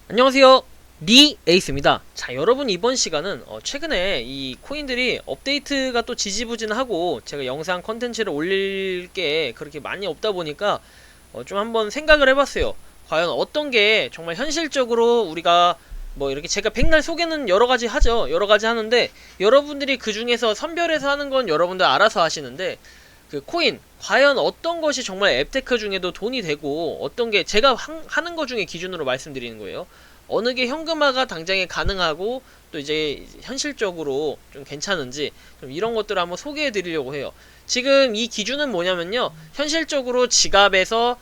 안녕하세요, 니 에이스입니다. 자, 여러분, 이번 시간은 최근에 이 코인들이 업데이트가 또 지지부진하고 제가 영상 컨텐츠를 올릴 게 그렇게 많이 없다 보니까 좀 한번 생각을 해봤어요. 과연 어떤 게 정말 현실적으로 우리가 뭐 이렇게 제가 백날 소개는 여러가지 하죠. 여러가지 하는데 여러분들이 그 중에서 선별해서 하는 건 여러분들 알아서 하시는데, 그 코인 과연 어떤 것이 정말 앱테크 중에도 돈이 되고 어떤 게 제가 하는 것 중에 기준으로 말씀드리는 거예요. 어느 게 현금화가 당장에 가능하고 또 이제 현실적으로 좀 괜찮은지, 좀 이런 것들을 한번 소개해 드리려고 해요. 지금 이 기준은 뭐냐면요, 현실적으로 지갑에서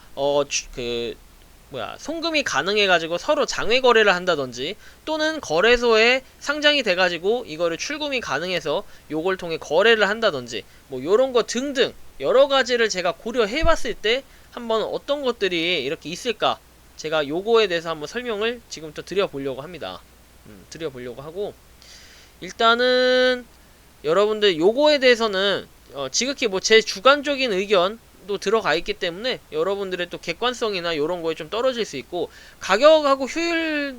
송금이 가능해가지고 서로 장외 거래를 한다든지, 또는 거래소에 상장이 돼가지고 이거를 출금이 가능해서 요걸 통해 거래를 한다든지, 뭐 요런 거 등등 여러 가지를 제가 고려해봤을 때 한번 어떤 것들이 이렇게 있을까, 제가 요거에 대해서 한번 설명을 지금부터 드려보려고 합니다. 드려보려고 하고, 일단은 여러분들 요거에 대해서는 지극히 뭐 제 주관적인 의견도 들어가 있기 때문에 여러분들의 또 객관성이나 요런 거에 좀 떨어질 수 있고, 가격하고 효율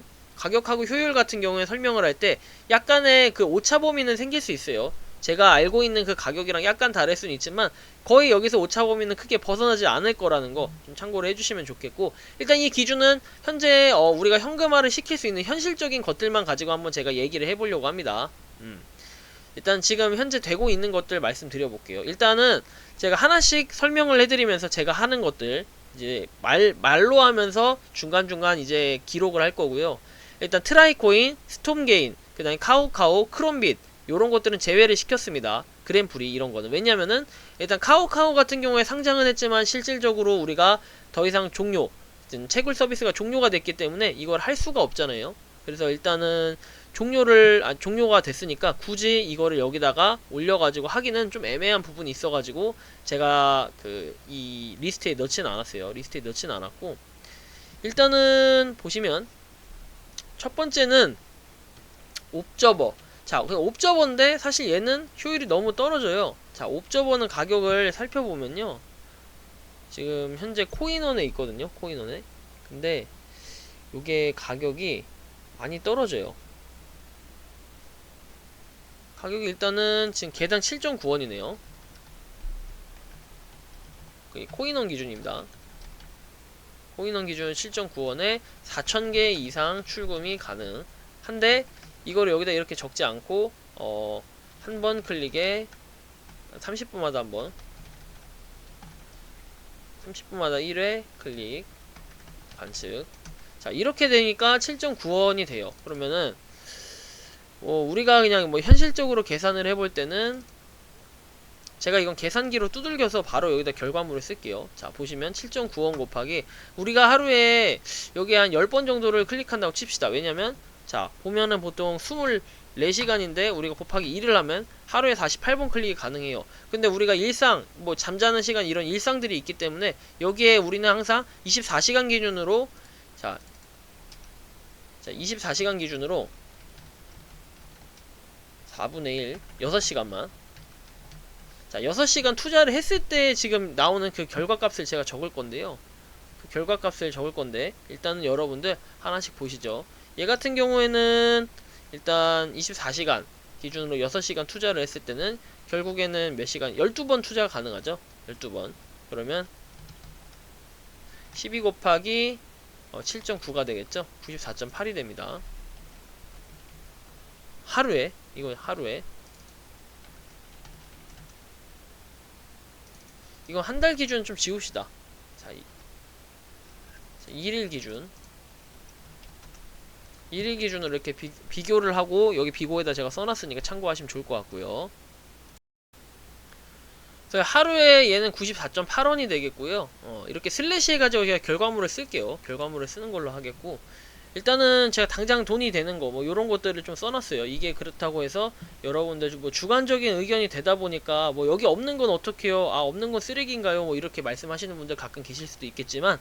같은 경우에 설명을 할 때 약간의 그 오차 범위는 생길 수 있어요. 제가 알고 있는 그 가격이랑 약간 다를 수는 있지만 거의 여기서 오차 범위는 크게 벗어나지 않을 거라는 거 좀 참고를 해주시면 좋겠고, 일단 이 기준은 현재 우리가 현금화를 시킬 수 있는 현실적인 것들만 가지고 한번 제가 얘기를 해보려고 합니다. 일단 지금 현재 되고 있는 것들 말씀드려 볼게요. 일단은 제가 하나씩 설명을 해드리면서 제가 하는 것들 이제 말로 하면서 중간중간 이제 기록을 할 거고요. 일단 트라이코인, 스톰게인, 그 다음에 카우카우, 크롬빗 요런 것들은 제외를 시켰습니다. 그램프리 이런 거는. 왜냐면은 일단 카우카우 같은 경우에 상장은 했지만 실질적으로 우리가 더 이상 채굴 서비스가 종료가 됐기 때문에 이걸 할 수가 없잖아요. 그래서 일단은 종료가 됐으니까 굳이 이거를 여기다가 올려가지고 하기는 좀 애매한 부분이 있어가지고 제가 이 리스트에 넣지는 않았어요. 리스트에 넣지는 않았고, 일단은 보시면 첫 번째는 옵저버. 자, 옵저버인데 사실 얘는 효율이 너무 떨어져요. 자, 옵저버는 가격을 살펴보면요, 지금 현재 코인원에 있거든요. 코인원에. 근데 요게 가격이 많이 떨어져요. 가격이 일단은 지금 개당 7.9원이네요. 코인원 기준입니다. 코인원 기준 7.9원에 4,000개 이상 출금이 가능한데, 이거를 여기다 이렇게 적지 않고 한 번 클릭에 30분마다 한번 30분마다 1회 클릭 관측. 자, 이렇게 되니까 7.9원이 돼요. 그러면은 우리가 그냥 뭐 현실적으로 계산을 해볼 때는, 제가 이건 계산기로 두들겨서 바로 여기다 결과물을 쓸게요. 자, 보시면 7.9원 곱하기, 우리가 하루에 여기 한 10번 정도를 클릭한다고 칩시다. 왜냐면 자, 보면은 보통 24시간인데 우리가 곱하기 1을 하면 하루에 48번 클릭이 가능해요. 근데 우리가 일상, 뭐 잠자는 시간 이런 일상들이 있기 때문에 여기에 우리는 항상 24시간 기준으로, 자 24시간 기준으로 4분의 1, 6시간만. 자, 6시간 투자를 했을 때 지금 나오는 그 결과값을 제가 적을 건데요. 그 결과값을 적을 건데, 일단은 여러분들 하나씩 보시죠. 얘 같은 경우에는 일단 24시간 기준으로 6시간 투자를 했을 때는 결국에는 몇 시간? 12번 투자가 가능하죠. 12번. 그러면 12 곱하기 7.9가 되겠죠. 94.8이 됩니다. 하루에, 이건 하루에. 이건 한 달 기준 좀 지웁시다. 자, 1일 기준. 1일 기준으로 이렇게 비교를 하고, 여기 비고에다 제가 써놨으니까 참고하시면 좋을 것 같고요. 그래서 하루에 얘는 94.8원이 되겠고요. 이렇게 슬래시 해가지고 제가 결과물을 쓸게요. 결과물을 쓰는 걸로 하겠고, 일단은 제가 당장 돈이 되는 거 뭐 요런 것들을 좀 써놨어요. 이게 그렇다고 해서 여러분들 뭐 주관적인 의견이 되다 보니까 뭐 여기 없는 건 어떡해요, 아 없는 건 쓰레기인가요, 뭐 이렇게 말씀하시는 분들 가끔 계실 수도 있겠지만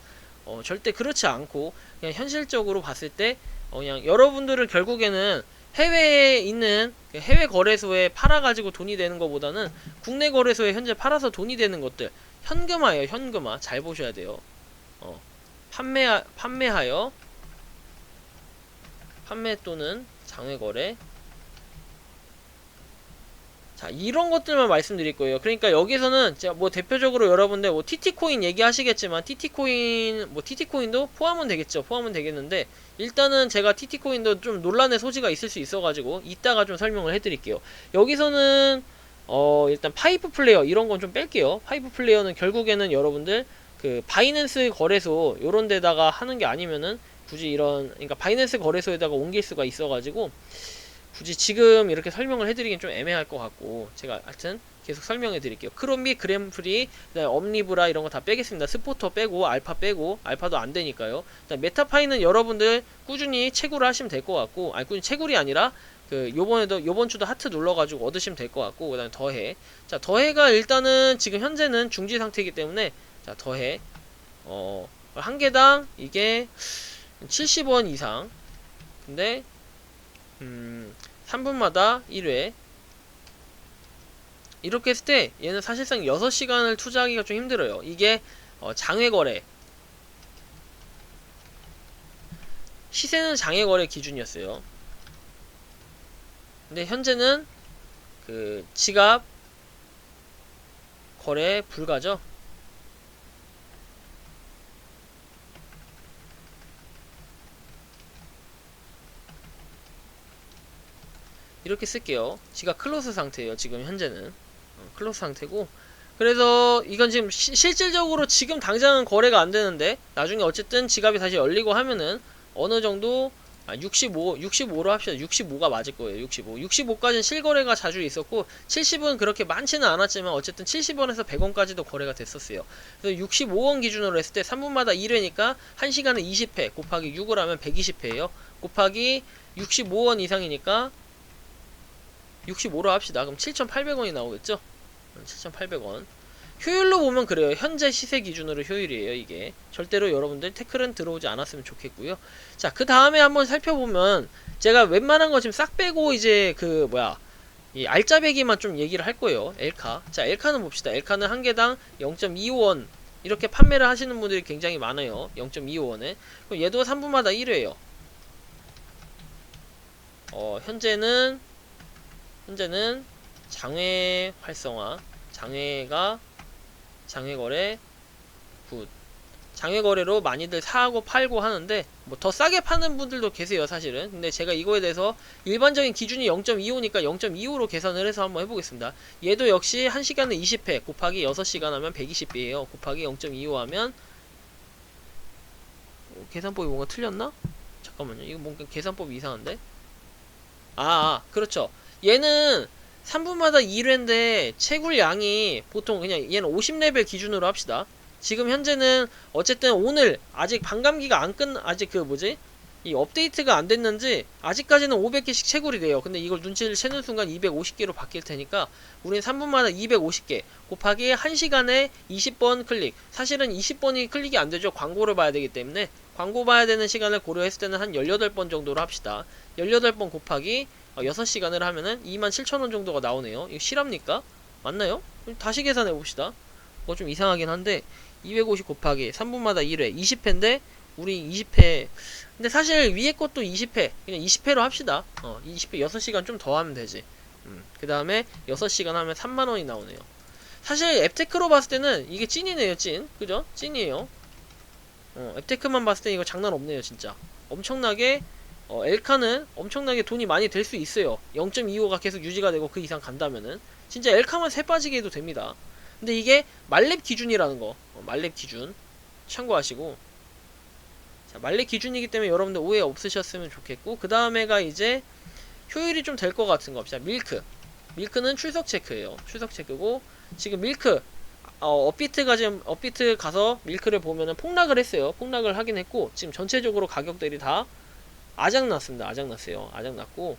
절대 그렇지 않고, 그냥 현실적으로 봤을 때 그냥 여러분들은 결국에는 해외에 있는 해외 거래소에 팔아가지고 돈이 되는 것보다는 국내 거래소에 현재 팔아서 돈이 되는 것들, 현금화예요. 현금화 잘 보셔야 돼요. 판매하여 판매 또는 장외 거래. 자, 이런 것들만 말씀드릴 거예요. 그러니까 여기서는 제가 뭐 대표적으로 여러분들 뭐 TT코인 얘기하시겠지만 TT코인도 포함은 되겠죠. 포함은 되겠는데 일단은 제가 TT코인도 좀 논란의 소지가 있을 수 있어가지고 이따가 좀 설명을 해드릴게요. 여기서는 일단 파이프 플레이어 이런 건 좀 뺄게요. 파이프 플레이어는 결국에는 여러분들 그 바이낸스 거래소 요런 데다가 하는 게 아니면은 굳이 이런, 그러니까 바이낸스 거래소에다가 옮길 수가 있어가지고 굳이 지금 이렇게 설명을 해드리긴 좀 애매할 것 같고, 제가 하여튼 계속 설명해 드릴게요. 크롬비, 그램프리, 그다음에 엄리브라 이런 거 다 빼겠습니다. 스포터 빼고 알파 빼고, 알파도 안 되니까요. 그다음 메타파이는 여러분들 꾸준히 채굴을 하시면 될 것 같고, 아니 꾸준히 채굴이 아니라 그 요번 주도 하트 눌러가지고 얻으시면 될 것 같고, 그다음에 더해. 자, 더해가 일단은 지금 현재는 중지 상태이기 때문에, 자, 더해 한 개당 이게 70원 이상. 근데 3분마다 1회 이렇게 했을 때 얘는 사실상 6시간을 투자하기가 좀 힘들어요. 이게 장외거래, 시세는 장외거래 기준이었어요. 근데 현재는 그 지갑 거래 불가죠. 이렇게 쓸게요. 지갑 클로스 상태예요. 지금 현재는 클로스 상태고, 그래서 이건 지금 실질적으로 지금 당장은 거래가 안 되는데 나중에 어쨌든 지갑이 다시 열리고 하면은 어느 정도 65로 합시다. 65가 맞을 거예요. 65까지는 실거래가 자주 있었고 70은 그렇게 많지는 않았지만 어쨌든 70원에서 100원까지도 거래가 됐었어요. 그래서 65원 기준으로 했을 때 3분마다 1회니까 1시간에 20회 곱하기 6을 하면 120회예요. 곱하기 65원 이상이니까 65로 합시다. 그럼 7,800원이 나오겠죠? 7,800원. 효율로 보면 그래요. 현재 시세 기준으로 효율이에요, 이게. 절대로 여러분들 태클은 들어오지 않았으면 좋겠고요. 자, 그 다음에 한번 살펴보면 제가 웬만한 거 지금 싹 빼고 이제 이 알짜배기만 좀 얘기를 할 거예요. 엘카. 자, 엘카는 봅시다. 엘카는 한 개당 0.25원 이렇게 판매를 하시는 분들이 굉장히 많아요. 0.25원에. 그럼 얘도 3분마다 1회예요. 현재는 장외 활성화, 장외거래 굿. 장외거래로 많이들 사고 팔고 하는데 뭐 더 싸게 파는 분들도 계세요, 사실은. 근데 제가 이거에 대해서 일반적인 기준이 0.25니까 0.25로 계산을 해서 한번 해보겠습니다. 얘도 역시 1시간에 20회 곱하기 6시간 하면 120회예요. 곱하기 0.25 하면 계산법이 뭔가 틀렸나? 잠깐만요. 이거 뭔가 계산법이 이상한데? 그렇죠. 얘는 3분마다 1회인데 채굴량이 보통 그냥 얘는 50레벨 기준으로 합시다. 지금 현재는 어쨌든 오늘 아직 반감기가 아직 이 업데이트가 안 됐는지 아직까지는 500개씩 채굴이 돼요. 근데 이걸 눈치를 채는 순간 250개로 바뀔 테니까 우린 3분마다 250개 곱하기 1시간에 20번 클릭. 사실은 20번이 클릭이 안 되죠. 광고를 봐야 되기 때문에 광고 봐야 되는 시간을 고려했을 때는 한 18번 정도로 합시다. 18번 곱하기 6시간을 하면은 27,000원 정도가 나오네요. 이거 실합니까? 맞나요? 다시 계산해 봅시다. 뭐 좀 이상하긴 한데 250 곱하기 3분마다 1회 20회인데 우리 20회, 근데 사실 위에 것도 20회 그냥 20회로 합시다. 20회 6시간 좀 더 하면 되지. 그 다음에 6시간 하면 3만원이 나오네요. 사실 앱테크로 봤을 때는 이게 찐이네요. 찐. 그죠? 찐이에요. 앱테크만 봤을 때 이거 장난 없네요. 진짜 엄청나게 엘카는 엄청나게 돈이 많이 될 수 있어요. 0.25가 계속 유지가 되고 그 이상 간다면은 진짜 엘카만 새 빠지게 해도 됩니다. 근데 이게 말렙 기준이라는 거, 말렙 기준 참고하시고, 자, 말렙 기준이기 때문에 여러분들 오해 없으셨으면 좋겠고, 그 다음에가 이제 효율이 좀 될 것 같은 거 봅시다. 밀크는 출석 체크예요. 출석 체크고, 지금 밀크 업비트 가서 밀크를 보면은 폭락을 했어요. 폭락을 하긴 했고 지금 전체적으로 가격들이 다 아작났습니다. 아작났어요. 아작났고,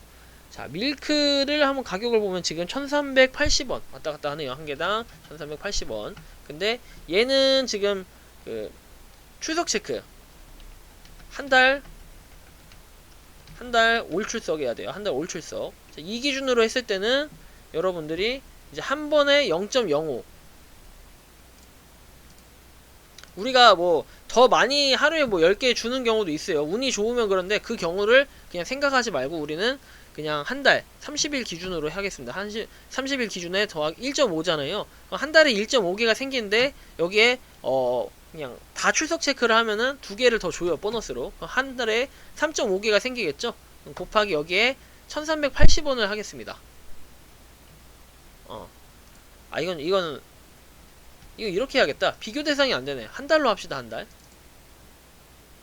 자, 밀크를 한번 가격을 보면 지금 1380원 왔다갔다 하네요. 한 개당 1380원. 근데 얘는 지금 그 출석 체크 한 달 올 출석해야 돼요. 한 달 올 출석. 자, 이 기준으로 했을 때는 여러분들이 이제 한 번에 0.05 우리가 뭐 더 많이 하루에 뭐 10개 주는 경우도 있어요. 운이 좋으면. 그런데 그 경우를 그냥 생각하지 말고 우리는 그냥 한 달 30일 기준으로 하겠습니다. 30일 기준에 더하기 1.5잖아요. 한 달에 1.5개가 생기는데 여기에 그냥 다 출석 체크를 하면은 2개를 더 줘요. 보너스로. 한 달에 3.5개가 생기겠죠. 곱하기 여기에 1380원을 하겠습니다. 이건 이거 이렇게 해야겠다. 비교 대상이 안 되네. 한 달로 합시다. 한 달.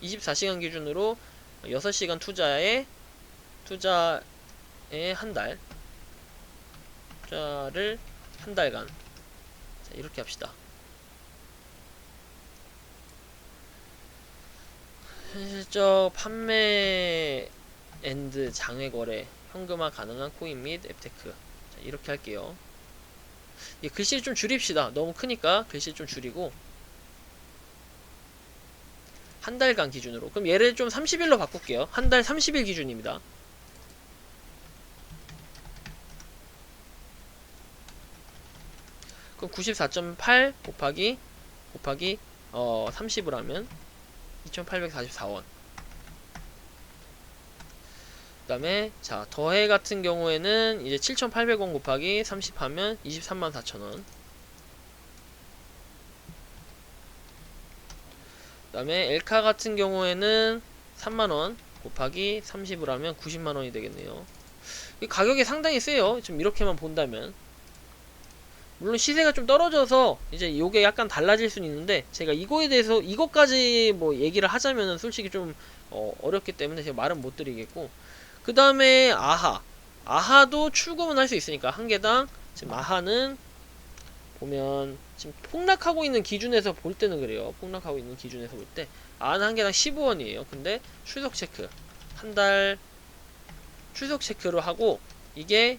24시간 기준으로 6시간 투자에 한 달. 투자를 한 달간. 자, 이렇게 합시다. 현실적 판매 앤드 장외 거래 현금화 가능한 코인 및 앱테크. 자, 이렇게 할게요. 글씨 좀 줄입시다. 너무 크니까 글씨 좀 줄이고 한 달간 기준으로. 그럼 얘를 좀 30일로 바꿀게요. 한 달 30일 기준입니다. 그럼 94.8 곱하기 30을 하면 2844원. 그 다음에 자 더해 같은 경우에는 이제 7800원 곱하기 30 하면 234,000원. 그 다음에 엘카 같은 경우에는 3만원 곱하기 30을 하면 90만원이 되겠네요. 이 가격이 상당히 세요. 좀 이렇게만 본다면. 물론 시세가 좀 떨어져서 이제 요게 약간 달라질 수는 있는데 제가 이거에 대해서 이것까지 뭐 얘기를 하자면은 솔직히 좀 어렵기 때문에 제가 말은 못 드리겠고, 그 다음에 아하도 출금은 할 수 있으니까 한 개당 지금 아하는 보면 지금 폭락하고 있는 기준에서 볼 때는 그래요. 폭락하고 있는 기준에서 볼 때 아하는 한 개당 15원이에요. 근데 출석 체크 한 달 출석 체크로 하고 이게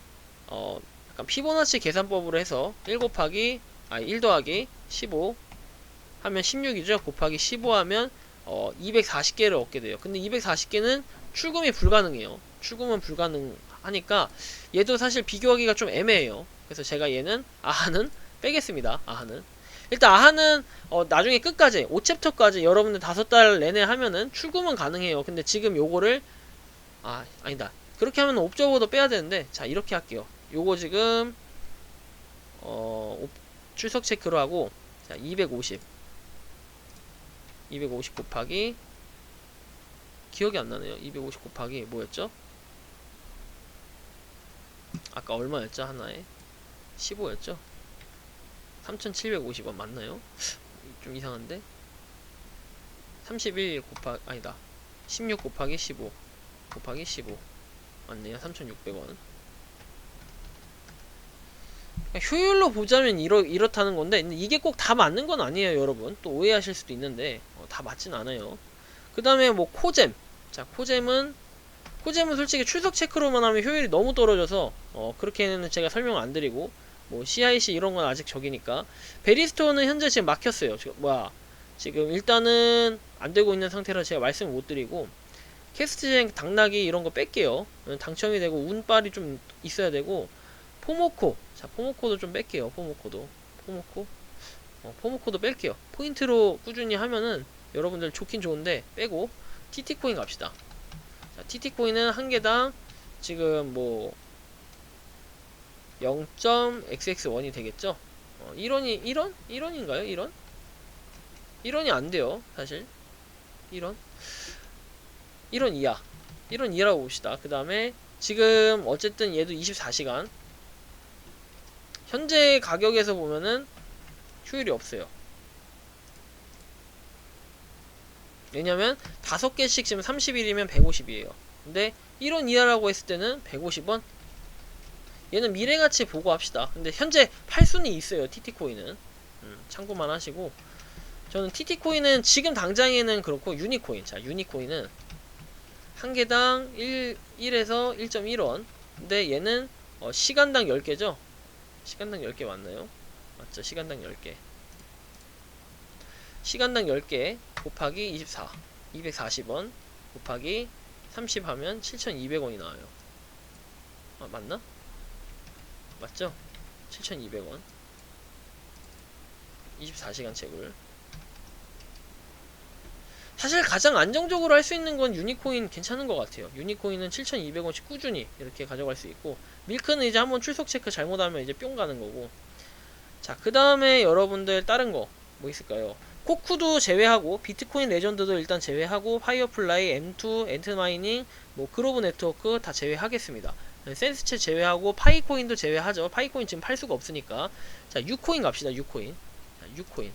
약간 피보나치 계산법으로 해서 1 더하기 15 하면 16이죠. 곱하기 15 하면 240개를 얻게 돼요. 근데 240개는 출금이 불가능해요. 출금은 불가능하니까 얘도 사실 비교하기가 좀 애매해요. 그래서 제가 얘는 아하는 빼겠습니다. 아하는 일단 아하는 나중에 끝까지 5챕터까지 여러분들 5달 내내 하면은 출금은 가능해요. 근데 지금 요거를 아니다. 그렇게 하면 옵저버도 빼야 되는데, 자 이렇게 할게요. 요거 지금 출석 체크로 하고, 자 250 곱하기 기억이 안 나네요. 250 곱하기 뭐였죠? 아까 얼마였죠? 하나에 15였죠? 3750원 맞나요? 좀 이상한데? 31 곱하기 아니다. 16 곱하기 15 곱하기 15 맞네요. 3600원. 효율로 보자면 이렇다는 건데, 근데 이게 꼭 다 맞는 건 아니에요. 여러분 또 오해하실 수도 있는데 다 맞진 않아요. 그 다음에 뭐 코잼. 자 코잼은 솔직히 출석 체크로만 하면 효율이 너무 떨어져서 그렇게는 제가 설명 안 드리고, 뭐 CIC 이런 건 아직 적이니까. 베리스토어는 현재 지금 막혔어요. 지금 일단은 안 되고 있는 상태라 제가 말씀을 못 드리고, 캐스트쟁 당나귀 이런 거 뺄게요. 당첨이 되고 운빨이 좀 있어야 되고. 포모코, 자 포모코도 좀 뺄게요. 포모코도 뺄게요. 포인트로 꾸준히 하면은 여러분들 좋긴 좋은데 빼고 TT코인 갑시다. 자 TT코인은 한 개당 지금 뭐 0.xx1이 되겠죠. 1원인가요? 1원이 안 돼요. 사실 1원 이하 1원 이하라고 봅시다. 그 다음에 지금 어쨌든 얘도 24시간 현재 가격에서 보면은 효율이 없어요. 왜냐면 5개씩 지금 30일이면 150이에요. 근데 1원 이하라고 했을 때는 150원? 얘는 미래가치 보고 합시다. 근데 현재 팔순이 있어요. TT코인은. 참고만 하시고, 저는 TT코인은 지금 당장에는 그렇고, 유니코인. 자 유니코인은 한 개당 1에서 1.1원. 근데 얘는 시간당 10개죠? 시간당 10개 맞나요? 맞죠? 시간당 10개. 시간당 10개 곱하기 24 240원 곱하기 30 하면 7,200원이 나와요. 맞나? 맞죠? 7,200원 24시간 채굴. 사실 가장 안정적으로 할 수 있는 건 유니코인 괜찮은 것 같아요. 유니코인은 7,200원씩 꾸준히 이렇게 가져갈 수 있고, 밀크는 이제 한번 출석 체크 잘못하면 이제 뿅 가는 거고. 자, 그 다음에 여러분들 다른 거 뭐 있을까요? 코쿠도 제외하고, 비트코인 레전드도 일단 제외하고, 파이어플라이, M2, 엔트마이닝, 뭐 그로브 네트워크 다 제외하겠습니다. 센스체 제외하고, 파이코인도 제외하죠. 파이코인 지금 팔 수가 없으니까. 자, 유코인 갑시다. 유코인. 자, 유코인.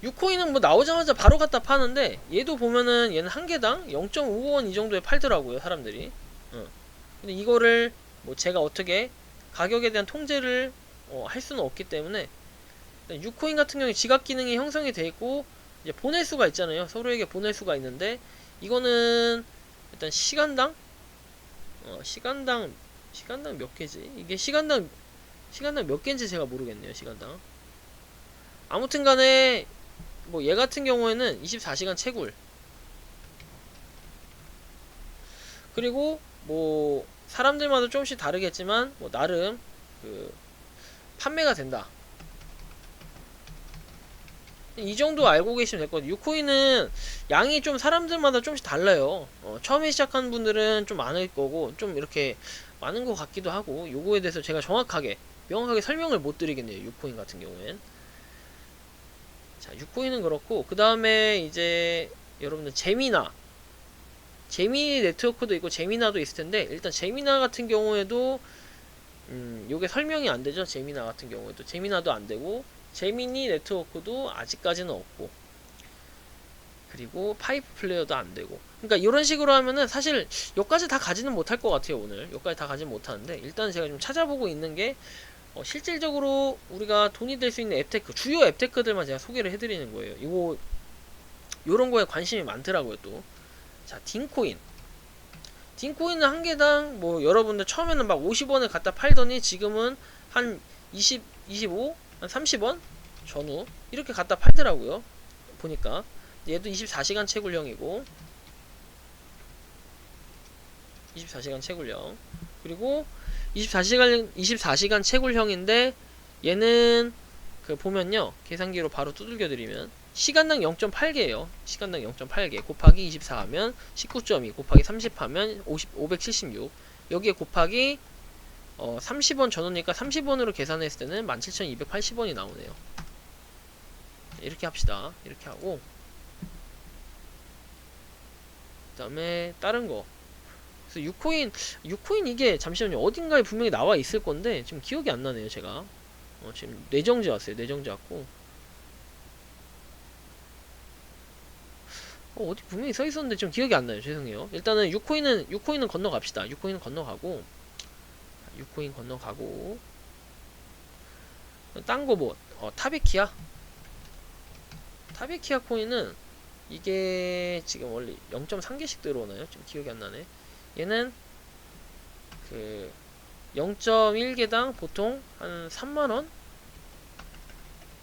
유코인은 뭐 나오자마자 바로 갖다 파는데, 얘도 보면은 얘는 한 개당 0.55원 이 정도에 팔더라고요, 사람들이. 근데 이거를 뭐 제가 어떻게 가격에 대한 통제를 할 수는 없기 때문에, 유코인 같은 경우에 지갑 기능이 형성이 되어 있고, 이제 보낼 수가 있잖아요. 서로에게 보낼 수가 있는데, 이거는 일단 시간당 몇 개지? 이게 시간당 몇 개인지 제가 모르겠네요. 시간당. 아무튼 간에 뭐 얘 같은 경우에는 24시간 채굴, 그리고 뭐 사람들마다 조금씩 다르겠지만 뭐 나름 그 판매가 된다. 이 정도 알고 계시면 될 것 같아요. 유코인은 양이 좀 사람들마다 좀씩 달라요. 처음에 시작하는 분들은 좀 많을 거고, 좀 이렇게 많은 것 같기도 하고, 요거에 대해서 제가 명확하게 설명을 못 드리겠네요. 유코인 같은 경우엔. 자, 유코인은 그렇고, 그 다음에 이제 여러분들 제미니 네트워크도 있고 제미나도 있을 텐데, 일단 제미나 같은 경우에도 요게 설명이 안 되죠. 제미나 같은 경우에도 제미나도 안 되고, 제미니 네트워크도 아직까지는 없고, 그리고 파이프 플레이어도 안 되고. 그러니까 이런 식으로 하면은 사실 여기까지 다 가지는 못할 것 같아요. 오늘 여기까지 다 가지는 못하는데, 일단 제가 좀 찾아보고 있는 게 실질적으로 우리가 돈이 될 수 있는 앱테크, 주요 앱테크들만 제가 소개를 해드리는 거예요. 요런 거에 관심이 많더라고요. 또 자, 딘코인은 한 개당 뭐 여러분들 처음에는 막 50원을 갖다 팔더니 지금은 한 25, 한 30원 전후 이렇게 갖다 팔더라고요. 보니까 얘도 24시간 채굴형이고, 24시간 채굴형, 그리고 24시간 채굴형인데, 얘는 그 보면요, 계산기로 바로 두들겨 드리면 시간당 0.8개예요. 시간당 0.8개 곱하기 24 하면 19.2 곱하기 30 하면 576, 여기에 곱하기 30원 전후니까 30원으로 계산했을 때는 17,280원이 나오네요. 이렇게 합시다. 이렇게 하고, 그 다음에 다른 거. 그래서 유코인 이게 잠시만요. 어딘가에 분명히 나와 있을 건데 지금 기억이 안 나네요. 제가 지금 뇌정지 왔어요. 뇌정지 왔고, 어디 분명히 서 있었는데 지금 기억이 안 나요. 죄송해요. 일단은 유코인은 건너갑시다. 유코인 건너가고, 딴 거 뭐 타베키아 코인은 이게 지금 원래 0.3개씩 들어오나요? 지금 기억이 안 나네. 얘는 그 0.1개당 보통 한 3만원?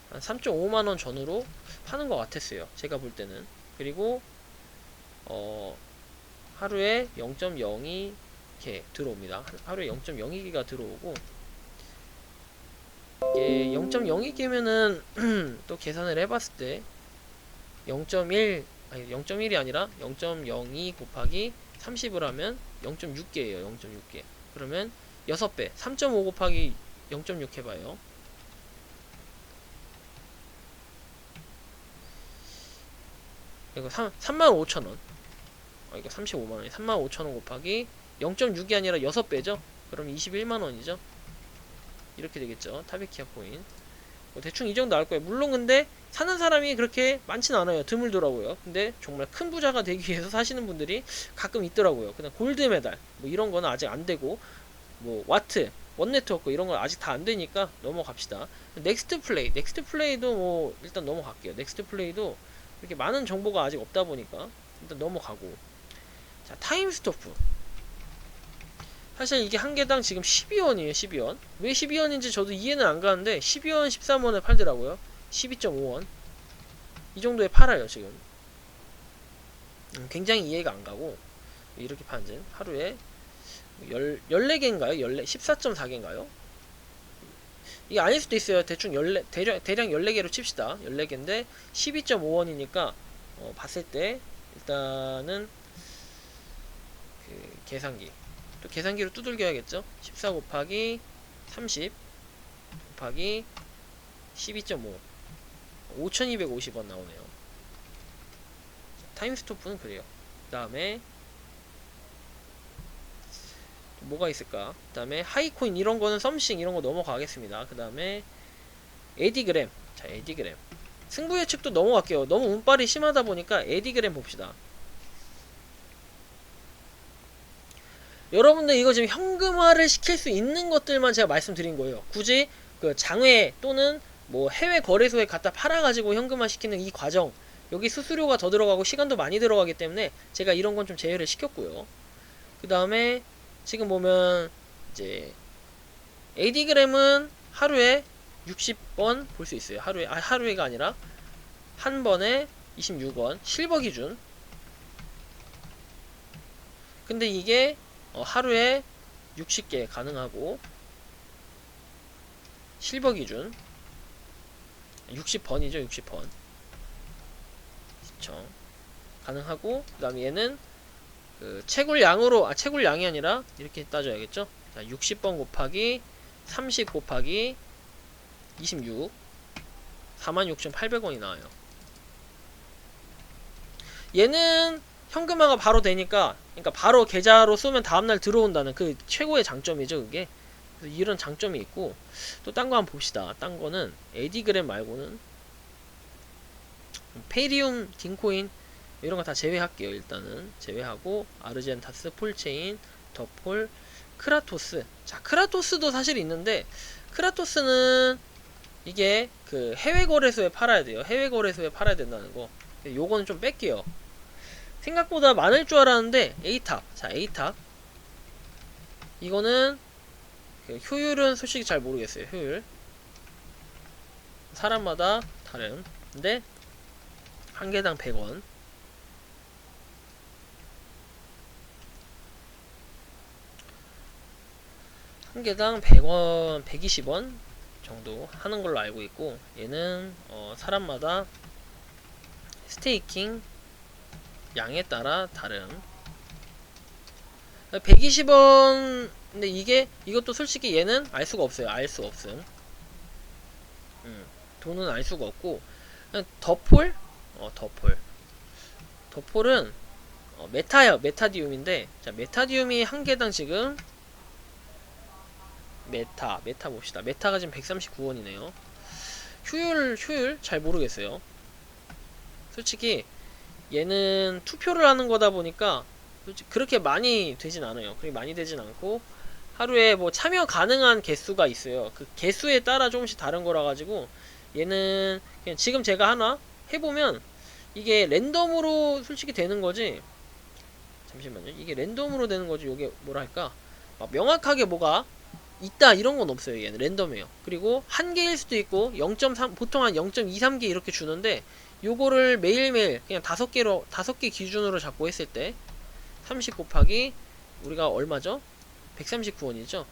한 3.5만원 전후로 파는 것 같았어요. 제가 볼 때는. 그리고 하루에 0.02개 들어옵니다. 하루에 0.02개가 들어오고, 이게 0.02개면은 또 계산을 해봤을 때 0.1이 아니라 0.02 곱하기 30을 하면 0.6개예요. 0.6개. 그러면 6배, 3.5 곱하기 0.6 해봐요. 이거 35,000원. 이거 35만원이 35,000원 곱하기 0.6이 아니라 6배죠? 그럼 21만원이죠? 이렇게 되겠죠. 타베키아 코인. 대충 이 정도 나올 거예요. 물론 근데 사는 사람이 그렇게 많진 않아요. 드물더라고요. 근데 정말 큰 부자가 되기 위해서 사시는 분들이 가끔 있더라고요. 그냥 골드 메달 뭐 이런 거는 아직 안 되고, 뭐 와트, 원 네트워크 이런 건 아직 다 안 되니까 넘어갑시다. 넥스트 플레이도 뭐 일단 넘어갈게요. 넥스트 플레이도 이렇게 많은 정보가 아직 없다 보니까 일단 넘어가고. 자, 타임스토프. 사실 이게 한 개당 지금 12원이에요. 12원. 왜 12원인지 저도 이해는 안 가는데 12원, 13원에 팔더라고요. 12.5원. 이 정도에 팔아요, 지금. 굉장히 이해가 안 가고, 이렇게 파는지 하루에 14개인가요? 14.4개인가요? 이게 아닐 수도 있어요. 대충 대략 14개로 칩시다. 14개인데 12.5원이니까 봤을 때 일단은 그 계산기, 또 계산기로 두들겨야겠죠. 14 곱하기 30 곱하기 12.5, 5250원 나오네요. 타임스토프는 그래요. 그 다음에 뭐가 있을까? 그 다음에 하이코인 이런 거는 썸씽 이런 거 넘어가겠습니다. 그 다음에 에디그램. 자, 에디그램. 승부 예측도 넘어갈게요. 너무 운빨이 심하다 보니까 에디그램 봅시다. 여러분들 이거 지금 현금화를 시킬 수 있는 것들만 제가 말씀드린 거예요. 굳이 그 장외 또는 뭐 해외 거래소에 갖다 팔아가지고 현금화 시키는 이 과정, 여기 수수료가 더 들어가고 시간도 많이 들어가기 때문에 제가 이런 건 좀 제외를 시켰고요. 그 다음에 지금 보면 이제 에디그램은 하루에 60번 볼 수 있어요. 하루에가 아니라 한 번에 26원 실버 기준. 근데 이게 하루에 60개 가능하고 실버 기준 60번이죠. 60번 시청 가능하고, 그 다음에 얘는 그 채굴량으로, 채굴량이 아니라 이렇게 따져야겠죠. 자, 60번 곱하기 30 곱하기 26 46,800원이 나와요. 얘는 현금화가 바로 되니까, 그러니까 바로 계좌로 쏘면 다음날 들어온다는 그 최고의 장점이죠. 그게 그래서 이런 장점이 있고, 또 딴 거 한번 봅시다. 딴 거는 에디그램 말고는 페리움, 딩코인 이런 거 다 제외할게요. 일단은 제외하고 아르젠타스, 폴체인, 더폴, 크라토스. 자, 크라토스도 사실 있는데 크라토스는 이게 그 해외 거래소에 팔아야 돼요. 해외 거래소에 팔아야 된다는 거. 요거는 좀 뺄게요. 생각보다 많을 줄 알았는데 A탑. 자, A탑. 이거는 그 효율은 솔직히 잘 모르겠어요. 효율. 사람마다 다른. 근데 한 개당 100원. 한 개당 100원, 120원 정도 하는 걸로 알고 있고, 얘는 사람마다 스테이킹 양에 따라 다른. 120원. 근데 이것도 솔직히 얘는 알 수가 없어요. 알 수 없음. 돈은 알 수가 없고. 더폴? 더폴은 메타디움인데, 자, 메타디움이 한 개당 지금 메타 봅시다. 메타가 지금 139원이네요. 효율 잘 모르겠어요. 솔직히 얘는 투표를 하는 거다 보니까 그렇게 많이 되진 않아요. 그렇게 많이 되진 않고, 하루에 뭐 참여 가능한 개수가 있어요. 그 개수에 따라 조금씩 다른 거라 가지고, 얘는 그냥 지금 제가 하나 해보면 이게 랜덤으로 솔직히 되는 거지. 잠시만요. 이게 랜덤으로 되는 거지. 이게 뭐랄까, 막 명확하게 뭐가 있다 이런 건 없어요. 얘는 랜덤이에요. 그리고 한 개일 수도 있고 0.3, 보통 한 0.23개 이렇게 주는데, 요거를 매일매일 그냥 5개 기준으로 잡고 했을 때 30 곱하기 우리가 얼마죠? 139원이죠.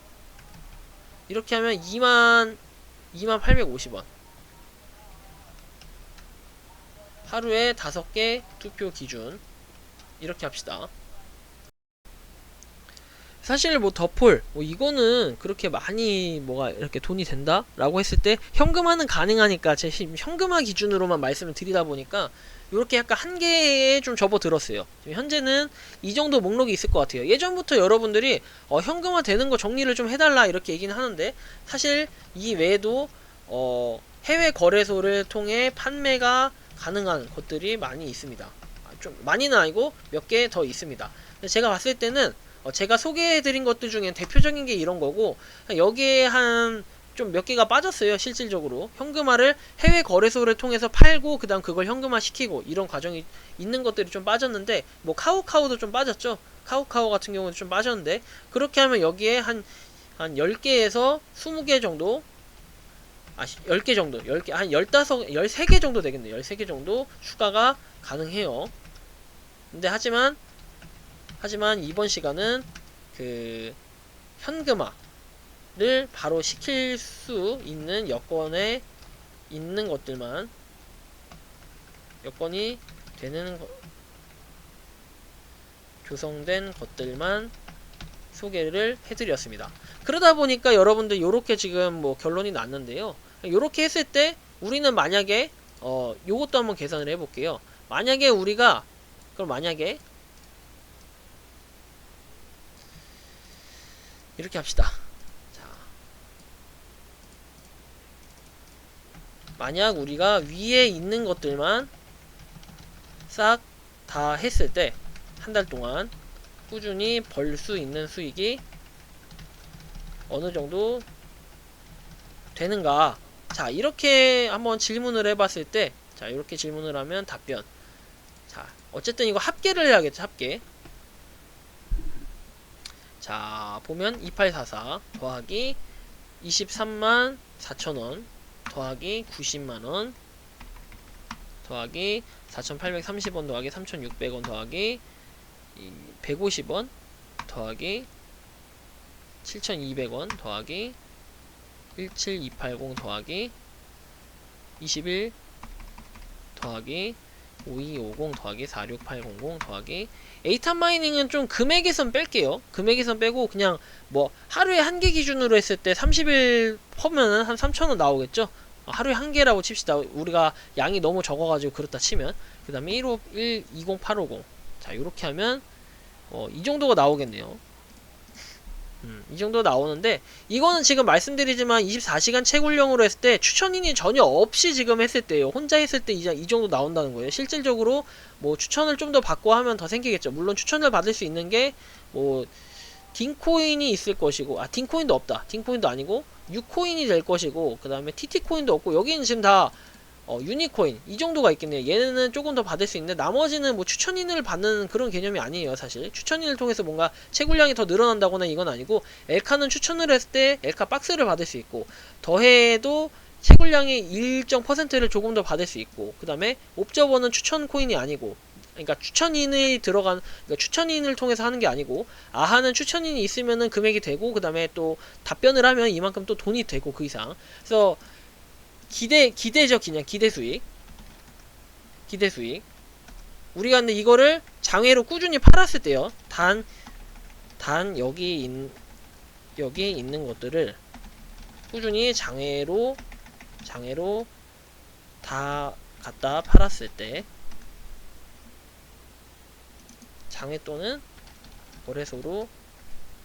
이렇게 하면 22,850원. 하루에 5개 투표 기준 이렇게 합시다. 사실 뭐 더폴 이거는 그렇게 많이 뭐가 이렇게 돈이 된다 라고 했을 때 현금화는 가능하니까 제 현금화 기준으로만 말씀을 드리다 보니까 요렇게 약간 한계에 좀 접어들었어요. 지금 현재는 이 정도 목록이 있을 것 같아요. 예전부터 여러분들이 현금화 되는 거 정리를 좀 해달라 이렇게 얘기는 하는데, 사실 이 외에도 해외 거래소를 통해 판매가 가능한 것들이 많이 있습니다. 좀 많이는 아니고 몇 개 더 있습니다. 근데 제가 봤을 때는 제가 소개해드린 것들 중에 대표적인 게 이런 거고, 여기에 한 좀 몇 개가 빠졌어요. 실질적으로 현금화를 해외 거래소를 통해서 팔고 그 다음 그걸 현금화 시키고 이런 과정이 있는 것들이 좀 빠졌는데, 뭐 카우카우도 좀 빠졌죠. 카우카우 같은 경우는 좀 빠졌는데, 그렇게 하면 여기에 한 10개에서 20개 정도, 10개 정도, 한 13개 정도 되겠네요. 13개 정도 추가가 가능해요. 근데 하지만 이번 시간은 그 현금화 바로 시킬 수 있는 여건에 있는 것들만, 여건이 되는 조성된 것들만 소개를 해드렸습니다. 그러다 보니까 여러분들 요렇게 지금 뭐 결론이 났는데요. 요렇게 했을 때 우리는 만약에 요것도 한번 계산을 해볼게요. 만약에 우리가, 그럼 만약에 이렇게 합시다. 자, 만약 우리가 위에 있는 것들만 싹 다 했을 때 한 달 동안 꾸준히 벌 수 있는 수익이 어느 정도 되는가? 자, 이렇게 한번 질문을 해봤을 때, 자, 이렇게 질문을 하면 답변. 자, 어쨌든 이거 합계를 해야겠죠, 합계. 자, 보면 2844 더하기 23만 4천원 더하기 90만원 더하기 4,830원 더하기 3,600원 더하기 150원 더하기 7,200원 더하기 17280 더하기 21 더하기 5250 더하기 46800 더하기 에이탑 마이닝은 좀 금액에선 뺄게요. 금액에선 빼고 그냥 뭐 하루에 한 개 기준으로 했을 때 30일 퍼면은 한 3,000원 나오겠죠. 하루에 한 개라고 칩시다. 우리가 양이 너무 적어가지고 그렇다 치면. 그 다음에 120,850 자, 요렇게 하면 이 정도가 나오겠네요. 이 정도 나오는데, 이거는 지금 말씀드리지만 24시간 채굴령으로 했을 때 추천인이 전혀 없이 지금 했을 때요, 혼자 했을 때 이 정도 나온다는 거예요. 실질적으로 뭐 추천을 좀 더 받고 하면 더 생기겠죠. 물론 추천을 받을 수 있는 게 뭐 딩코인이 있을 것이고, 딩코인도 없다. 딩코인도 아니고 유코인이 될 것이고, 그 다음에 TT코인도 없고, 여기는 지금 다 유니코인 이 정도가 있겠네요. 얘는 조금 더 받을 수 있는데, 나머지는 뭐 추천인을 받는 그런 개념이 아니에요. 사실 추천인을 통해서 뭔가 채굴량이 더 늘어난다거나 이건 아니고, 엘카는 추천을 했을 때 엘카 박스를 받을 수 있고, 더해도 채굴량의 일정 퍼센트를 조금 더 받을 수 있고, 그 다음에 옵저버는 추천 코인이 아니고, 그러니까 추천인이 들어간, 그러니까 추천인을 통해서 하는 게 아니고, 아하는 추천인이 있으면은 금액이 되고, 그 다음에 또 답변을 하면 이만큼 또 돈이 되고, 그 이상. 그래서 기대죠. 그냥 기대 수익. 우리가 근데 이거를 장외로 꾸준히 팔았을 때요, 단 여기 있는 것들을 꾸준히 장외로 다 갖다 팔았을 때, 장외 또는 거래소로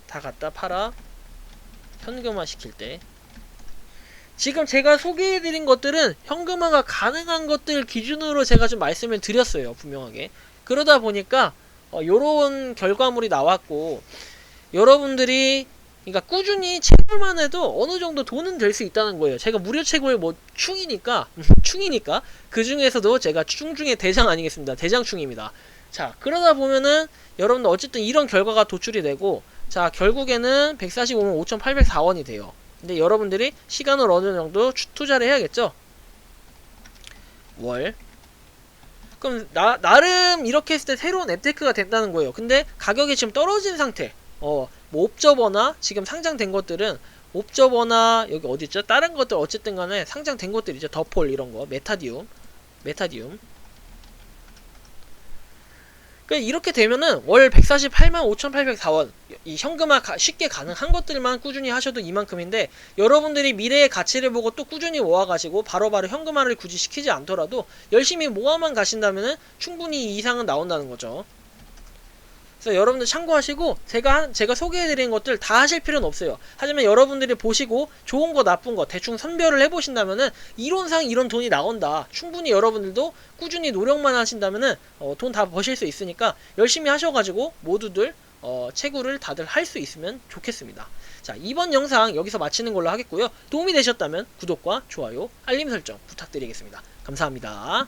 다 갖다 팔아 현금화 시킬 때, 지금 제가 소개해드린 것들은 현금화가 가능한 것들 기준으로 제가 좀 말씀을 드렸어요, 분명하게. 그러다 보니까 요런 결과물이 나왔고, 여러분들이 그러니까 꾸준히 채굴만 해도 어느 정도 돈은 될 수 있다는 거예요. 제가 무료 채굴 뭐 충이니까 그 중에서도 제가 충 중에 대장 아니겠습니다. 대장충입니다. 자, 그러다 보면은 여러분들 어쨌든 이런 결과가 도출이 되고, 자, 결국에는 145만 5,804원이 돼요. 근데 여러분들이 시간을 어느 정도 투자를 해야겠죠? 월. 그럼 나름 이렇게 했을 때 새로운 앱테크가 된다는 거예요. 근데 가격이 지금 떨어진 상태. 뭐 옵저버나 지금 상장된 것들은, 옵저버나 여기 어디있죠? 다른 것들 어쨌든 간에 상장된 것들이죠. 더폴 이런 거, 메타디움. 그러니까 이렇게 되면은 월 148만 5,804원 이 현금화 쉽게 가능한 것들만 꾸준히 하셔도 이만큼인데, 여러분들이 미래의 가치를 보고 또 꾸준히 모아가지고 바로바로 현금화를 굳이 시키지 않더라도 열심히 모아만 가신다면은 충분히 이 이상은 나온다는 거죠. 그래서 여러분들 참고하시고, 제가 소개해드린 것들 다 하실 필요는 없어요. 하지만 여러분들이 보시고 좋은 거 나쁜 거 대충 선별을 해보신다면은 이론상 이런 돈이 나온다, 충분히 여러분들도 꾸준히 노력만 하신다면은 돈 다 버실 수 있으니까 열심히 하셔가지고 모두들 채굴을 다들 할 수 있으면 좋겠습니다. 자, 이번 영상 여기서 마치는 걸로 하겠고요. 도움이 되셨다면 구독과 좋아요, 알림 설정 부탁드리겠습니다. 감사합니다.